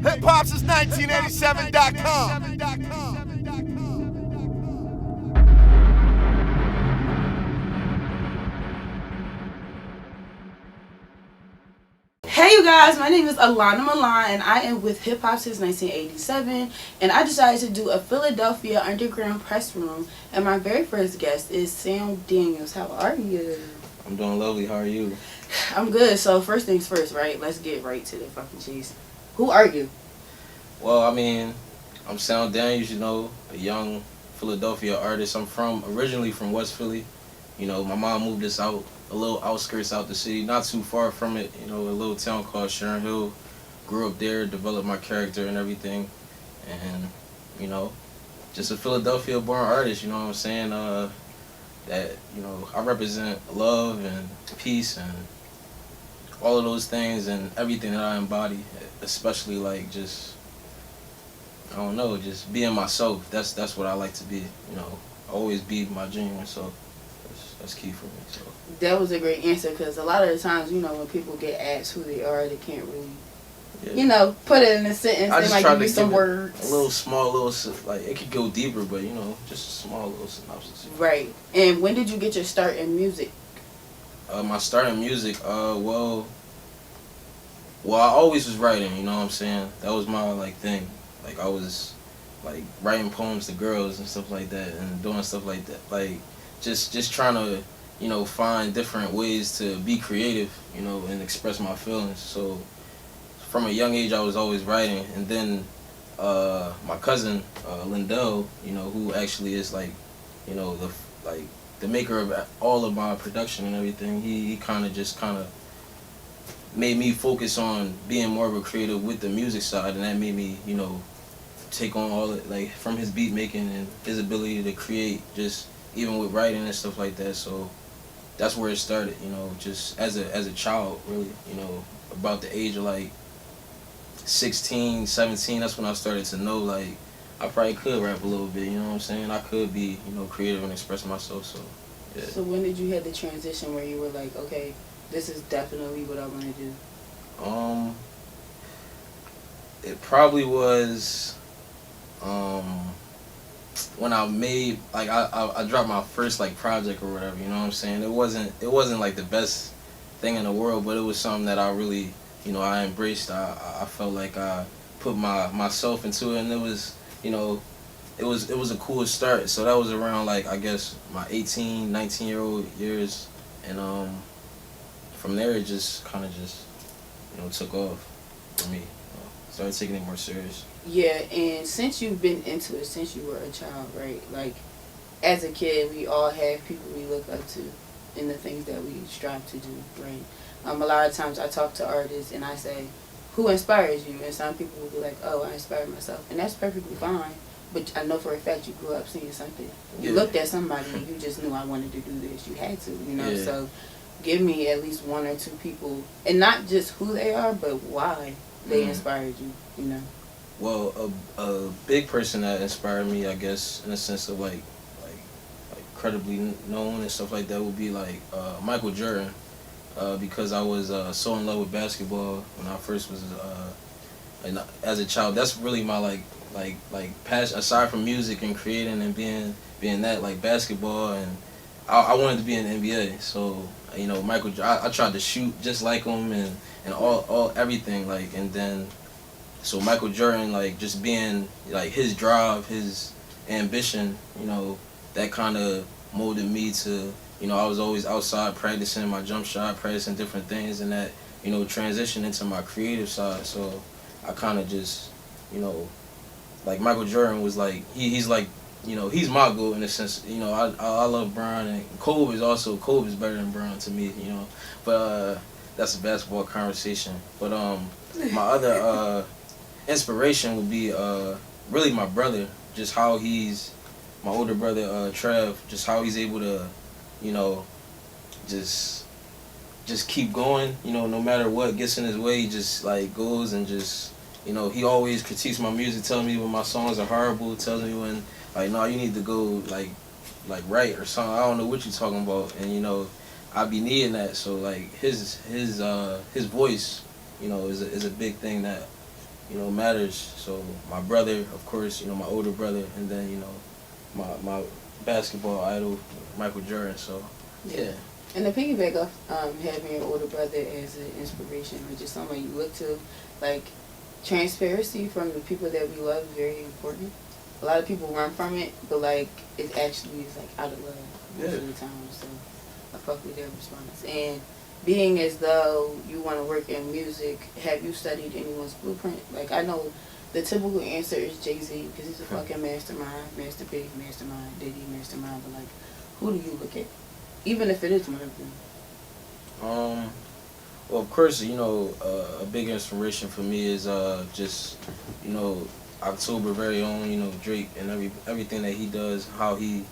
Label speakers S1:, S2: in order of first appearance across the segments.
S1: Hip-hop since 1987.com.
S2: Hey you guys, my name is Alana Milan and I am with Hip Hop since 1987, and I decided to do a Philadelphia underground press room, and my very first guest is Sam Daniels. How are you?
S3: I'm doing lovely. How are you?
S2: I'm good. So first things first, right? Let's get right to the fucking cheese. Who are you?
S3: Well, I mean, I'm Sam Daniels, you know, a young Philadelphia artist. I'm originally from West Philly. You know, my mom moved us out, a little outskirts out the city, not too far from it, you know, a little town called Sharon Hill. Grew up there, developed my character and everything. And, you know, just a Philadelphia born artist, you know what I'm saying? That, you know, I represent love and peace and all of those things and everything that I embody, especially like just, I don't know, just being myself. That's what I like to be, you know, always be my genuine self. That's key for me. So
S2: That was a great answer, because a lot of the times, you know, when people get asked who they are, they can't really, you know, put it in a sentence. They might give you some words.
S3: A little small, like it could go deeper, but you know, just a small little synopsis.
S2: Right. And when did you get your start in music?
S3: My start in music, well, I always was writing. You know what I'm saying? That was my like thing. Like I was like writing poems to girls and stuff like that, and doing stuff like that. Like just trying to, you know, find different ways to be creative, you know, and express my feelings. So from a young age, I was always writing. And then my cousin Lindell, you know, who actually is like, you know, the maker of all of my production and everything. He kind of made me focus on being more of a creative with the music side, and that made me, you know, take on all it, like from his beat making and his ability to create, just even with writing and stuff like that. So that's where it started, you know, just as a child, really, you know, about the age of like 16, 17, that's when I started to know, like, I probably could rap a little bit, you know what I'm saying? I could be, you know, creative and express myself, so, yeah.
S2: So when did you have the transition where you were like, okay, this is definitely what I want to do?
S3: It probably was, when I made, like, I dropped my first, like, project or whatever, you know what I'm saying? It wasn't like the best thing in the world, but it was something that I really, you know, I embraced. I felt like I put myself into it, and it was, you know, it was a cool start. So that was around, like, I guess my 18, 19-year-old years, and from there it just kind of just, you know, took off for me. You know, started taking it more serious.
S2: Yeah, and since you've been into it since you were a child, right? Like, as a kid, we all have people we look up to in the things that we strive to do, right? A lot of times I talk to artists and I say, who inspires you? And some people will be like, oh, I inspire myself. And that's perfectly fine. But I know for a fact you grew up seeing something. You looked at somebody and you just knew, I wanted to do this. You had to, you know?
S3: Yeah.
S2: So give me at least one or two people. And not just who they are, but why they inspired you, you know?
S3: Well, a big person that inspired me, I guess, in the sense of like credibly known and stuff like that, would be like Michael Jordan, because I was so in love with basketball when I first was, and as a child. That's really my like passion, aside from music and creating and being that, like basketball, and I wanted to be in the NBA. So, you know, I tried to shoot just like him and all everything, like, and then. So Michael Jordan, like, just being, like, his drive, his ambition, you know, that kind of molded me to, you know, I was always outside practicing my jump shot, practicing different things, and that, you know, transitioned into my creative side. So I kind of just, you know, like, Michael Jordan was, like, he's, like, you know, he's my goal in a sense. You know, I love Bron, and Kobe is better than Bron to me, you know. But that's a basketball conversation. But my other... inspiration would be really my brother, just how he's, my older brother Trev, just how he's able to, you know, just keep going, you know, no matter what gets in his way. He just like goes and just, you know, he always critiques my music, tells me when my songs are horrible, tells me when, like, no, you need to go like write or something, I don't know what you're talking about. And, you know, I be needing that. So like his voice, you know, is a big thing that matters. So my brother, of course, my older brother, and then my basketball idol, Michael Jordan. So yeah.
S2: And to piggyback off having your older brother as an inspiration or just someone you look to, like transparency from the people that we love is very important. A lot of people run from it, but like it actually is like out of love most of the time. So I fuck with their response. And being as though you want to work in music, have you studied anyone's blueprint? Like I know the typical answer is Jay-Z because he's a fucking mastermind, Master Big, mastermind, Diddy, mastermind. But like, who do you look at? Even if it is one of them.
S3: Well, of course, a big inspiration for me is just, October very own, Drake and everything that he does, how he,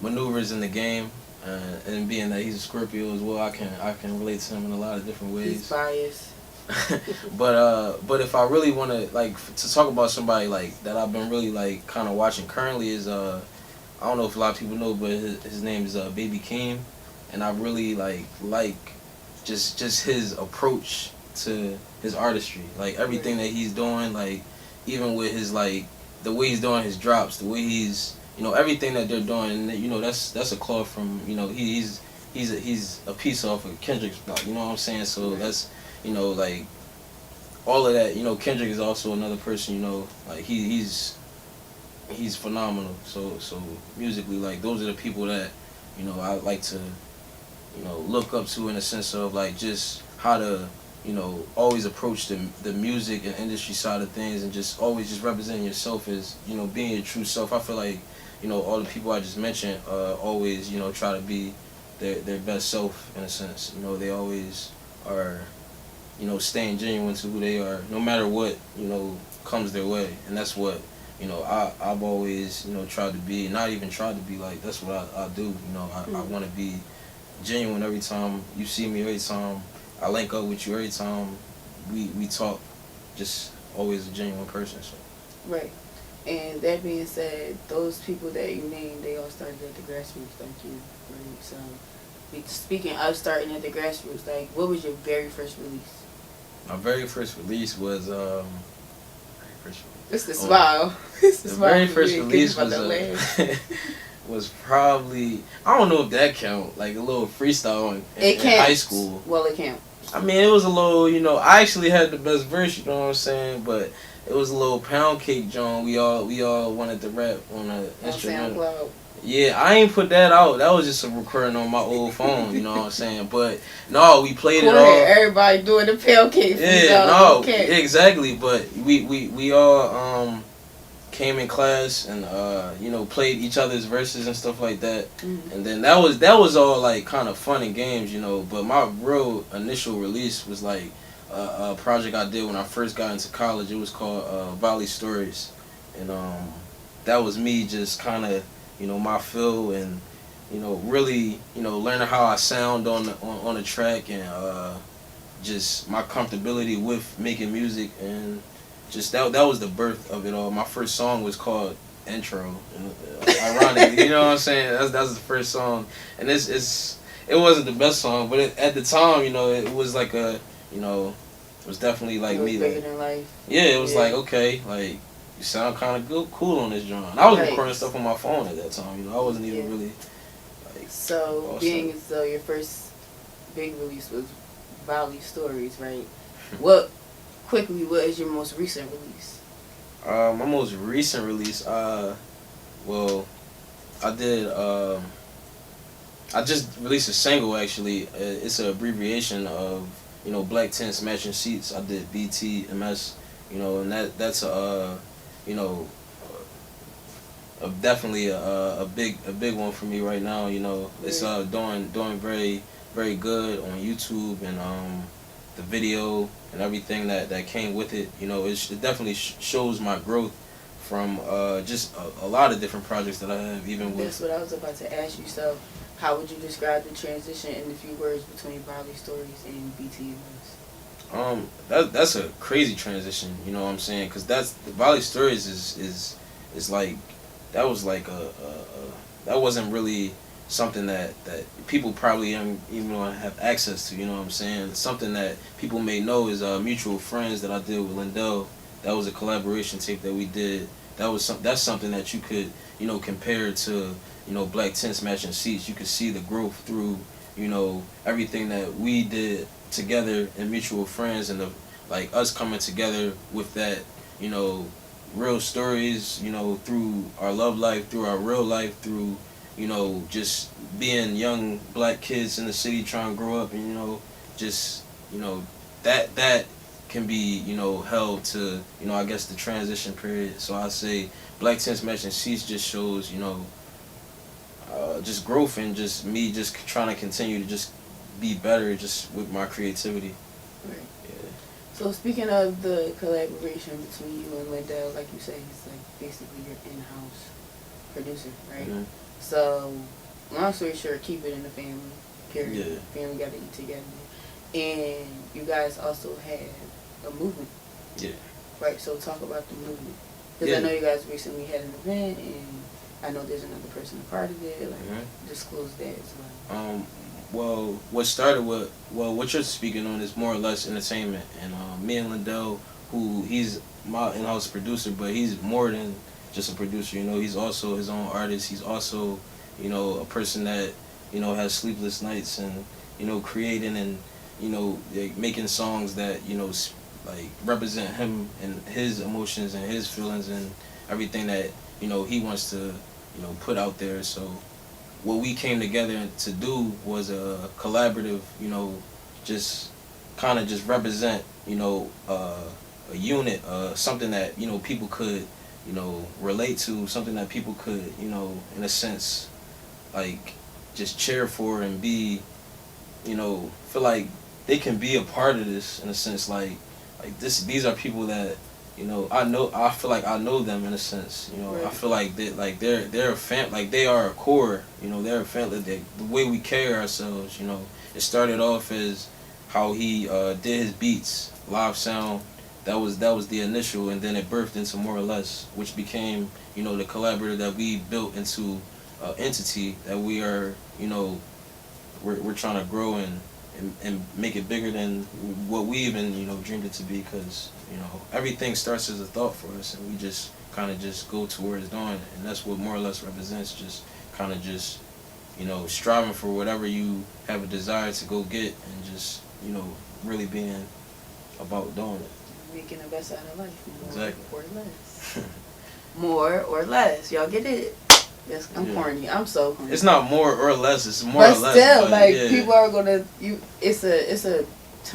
S3: maneuvers in the game, and being that he's a Scorpio as well, I can relate to him in a lot of different ways.
S2: He's biased.
S3: but if I really want to to talk about somebody like that I've been really like kind of watching currently is I don't know if a lot of people know, but his name is Baby Keem, and I really like just his approach to his artistry, like everything that he's doing, like even with his the way he's doing his drops, the way he's everything that they're doing, and that's a claw from he's a piece off of Kendrick's block, you know what I'm saying? So that's like all of that, Kendrick is also another person, like he's phenomenal. So musically, like those are the people that I like to look up to in a sense of like just how to always approach the music and industry side of things, and just always just representing yourself as being your true self. I feel like all the people I just mentioned always try to be their best self in a sense. They always are staying genuine to who they are, no matter what comes their way, and that's what I've always tried to be, not even tried to be, like that's what I do. I want to be genuine every time you see me, every time I link up with you, every time we talk, just always a genuine person. So
S2: right. And that being said, those people that you named, they all started at the grassroots, like you, right? So speaking of starting at the grassroots, like what was your very first release?
S3: My very first release was
S2: It's the smile. It's the smile.
S3: Very first release was was probably, I don't know if that count, like a little freestyle in high school.
S2: Well, it counts.
S3: I mean, it was a little, I actually had the best verse, you know what I'm saying, but it was a little pound cake joint. We all wanted to rap on an instrumental.
S2: SoundCloud.
S3: Yeah, I ain't put that out. That was just a recording on my old phone, you know what I'm saying? But no, we played it all.
S2: Everybody doing the pound cake.
S3: Yeah, no, exactly. But we all came in class and played each other's verses and stuff like that. Mm-hmm. And then that was all like kind of fun and games, But my real initial release was like a project I did when I first got into college. It was called Valley Stories, and that was me just kind of my feel and really learning how I sound on the track, and just my comfortability with making music, and just that was the birth of it all. My first song was called Intro, and, ironically, you know what I'm saying? That's the first song, and it wasn't the best song, but at the time, it was like it was definitely like me.
S2: Bigger than life.
S3: Yeah, it was like, okay, like you sound kind of good, cool on this drum. I was recording stuff on my phone at that time. I wasn't even really like.
S2: So being as though your first big release was Valley Stories, right? What is your most recent release?
S3: My most recent release, well, I did. I just released a single actually. It's an abbreviation of Black Tents Matching Seats. I did BTMS, and that's definitely a big one for me right now. It's doing very, very good on YouTube, and the video and everything that came with it. It definitely shows my growth from just a lot of different projects that I have. Even with
S2: that's what I was about to ask you. So, how would you describe the transition in a few words between Valley Stories and BTMS?
S3: That's a crazy transition. You know what I'm saying? Because that's the Valley Stories is like that was like that wasn't really something that people probably don't even have access to. You know what I'm saying? Something that people may know is Mutual Friends that I did with Lindell. That was a collaboration tape that we did. That's something that you could, you know, compare to, you know, Black Tents Matching Seats. You could see the growth through, you know, everything that we did together in Mutual Friends, and the like us coming together with that, you know, real stories, you know, through our love life, through our real life, through, you know, just being young Black kids in the city trying to grow up, and, you know, just, you know, that can be, you know, held to, you know, I guess the transition period. So I say Black Tents Matching Seats just shows, you know, just growth, and just me just trying to continue to just be better just with my creativity.
S2: Right.
S3: Yeah.
S2: So speaking of the collaboration between you and Lindell, like you said, he's like basically your in-house producer, right?
S3: Mm-hmm.
S2: So long story short, keep it in the family. Period.
S3: Yeah.
S2: Family got to eat together, and you guys also have a movement.
S3: Yeah.
S2: Right. So talk about the movement, because I know you guys recently had an event, and I know there's another person a part of it. Like, disclose that as well.
S3: Well, what started with, what you're speaking on is More or Less Entertainment, and me and Lindell, who he's my in-house producer, but he's more than just a producer. You know, he's also his own artist. He's also, you know, a person that, you know, has sleepless nights, and, you know, creating, and, you know, like, making songs that, you know, like represent him and his emotions and his feelings and everything that, you know, he wants to, you know, put out there. So what we came together to do was a collaborative, you know, just kind of just represent, you know, a unit, something that, you know, people could, you know, relate to, something that people could, you know, in a sense, like, just cheer for and be, you know, feel like they can be a part of this, in a sense, like these are people that, you know, I feel like I know them, in a sense, you know. Right. I feel like they're a fan, like they are a core, you know, they're a family. The way we carry ourselves, you know, it started off as how he did his beats, live sound. That was the initial, and then it birthed into More or Less, which became, you know, the collaborator that we built into entity that we are, you know, we're trying to grow and make it bigger than what we even, you know, dreamed it to be, because, you know, everything starts as a thought for us, and we just kind of just go towards doing it, and that's what More or Less represents, just kind of just, you know, striving for whatever you have a desire to go get, and just, you know, really being about doing it.
S2: Making the best out of life. More
S3: exactly.
S2: Or less. More or less. Y'all get it? Yes, I'm corny. I'm so corny.
S3: It's not more or less. It's more
S2: but
S3: or less.
S2: Still,
S3: but
S2: like,
S3: yeah.
S2: People are gonna. It's a.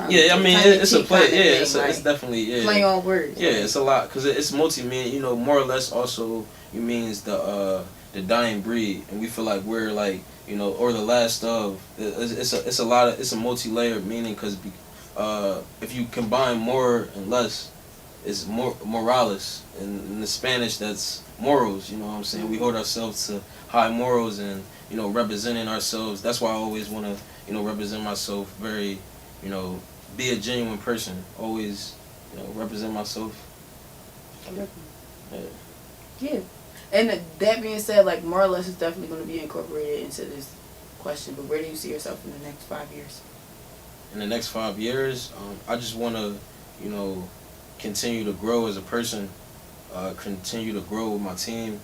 S3: Yeah, I mean, it's a play. Yeah, it's definitely
S2: play on words.
S3: Yeah, it's a lot, because it's multi-meaning. You know, More or Less also means the dying breed, and we feel like we're like, you know, or the last of. It's a lot of, it's a multi-layered meaning, because if you combine more and less, it's morales. In the Spanish, that's morals. You know what I'm saying? We hold ourselves to high morals, and, you know, representing ourselves. That's why I always want to, you know, represent myself very, you know, be a genuine person. Always, you know, represent myself.
S2: Yeah. And that being said, like, More or Less is definitely going to be incorporated into this question. But where do you see yourself in the next 5 years?
S3: In the next 5 years, I just want to, you know, continue to grow as a person, continue to grow with my team,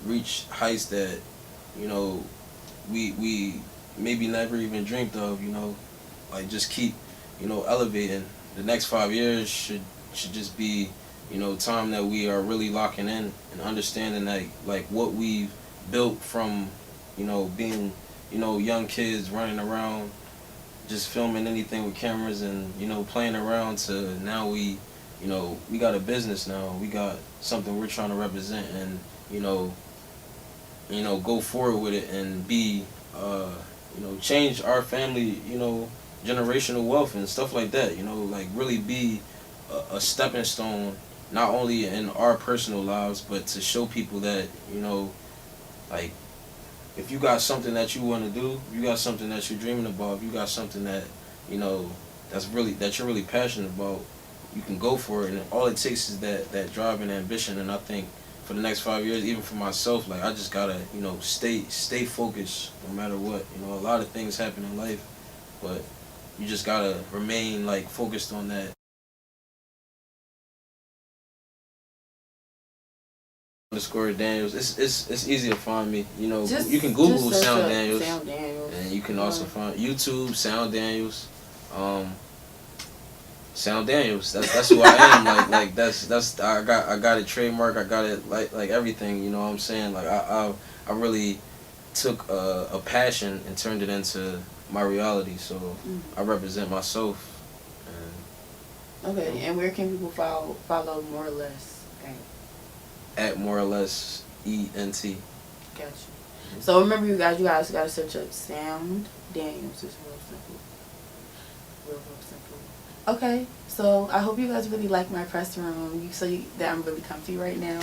S3: reach heights that, you know, we maybe never even dreamed of, you know. Like, just keep, you know, elevating. The next 5 years should just be, you know, time that we are really locking in and understanding that, like what we've built from, you know, being, you know, young kids running around, just filming anything with cameras and, you know, playing around, to now we, you know, we got a business now. We got something we're trying to represent, and, you know, go forward with it and be, you know, change our family, you know, generational wealth and stuff like that, you know, like really be a stepping stone, not only in our personal lives, but to show people that, you know, like, if you got something that you want to do, you got something that you're dreaming about, if you got something that, you know, that you're really passionate about, you can go for it, and all it takes is that drive and ambition. And I think, for the next 5 years, even for myself, like I just gotta, stay focused no matter what. A lot of things happen in life, but you just gotta remain like focused on that. Underscore Daniels. It's easy to find me. You can Google Sound Daniels, and you can also find YouTube Sound Daniels. Sound Daniels. That's who I am. Like that's I got it trademark. I got it like everything. You know what I'm saying? Like I really took a passion and turned it into my reality. So I represent myself.
S2: Okay, and where can people follow Mora Les
S3: at Mora Les ENT.
S2: Gotcha. So remember, you guys gotta search up Sound Daniels. It's real simple. Real simple. Okay, so I hope you guys really like my press room. You see that I'm really comfy right now.